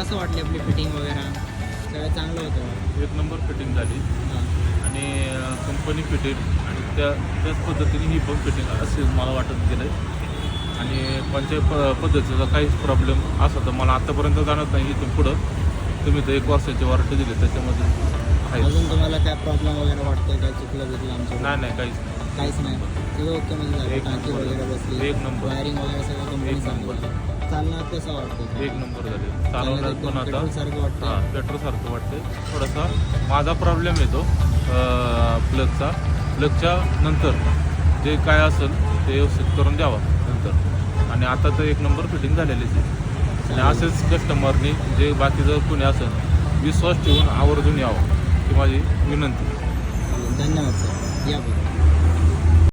कसं वाटली आपली फिटिंग वगैरे सगळं चांगलं होतं? एक नंबर फिटिंग झाली हां. आणि कंपनी फिटेड आणि त्याच पद्धतीने ही पण फिटिंग असेल मला वाटत गेलं आहे. आणि कोणत्याही पद्धतीचा काहीच प्रॉब्लेम असा तर मला आत्तापर्यंत जाणत नाही. इथून पुढं तुम्ही तर 1 वर्षाची वॉरंटी दिली त्याच्यामध्ये आहे. अजून तुम्हाला काय प्रॉब्लेम वगैरे वाटतंय काय चुकलं बिकलं आमचं? नाही काहीच नाही. काहीच नाही, सगळं ओके म्हणजे झालं. एक टाकी नंबर. वगैरे बसली, एक नंबर. वायरिंग वगैरे सगळं कंपनी एक नंबर. सांगतो. चालणार कसं वाटतं? एक नंबर झाले. चालवण्यात पण आता पेट्रोलसारखं वाटतं. हां पेट्रोलसारखं वाटते. थोडासा माझा प्रॉब्लेम येतो प्लगचा. प्लगच्या नंतर जे काय असेल ते व्यवस्थित करून द्यावा नंतर. आणि आता तर एक नंबर फिटिंग झालेलीच आहे. आणि असेच कस्टमरनी जे बाकीचं कोणी असेल विश्वास ठेवून आवर्जून यावं ही माझी विनंती. धन्यवाद सर. या बरं.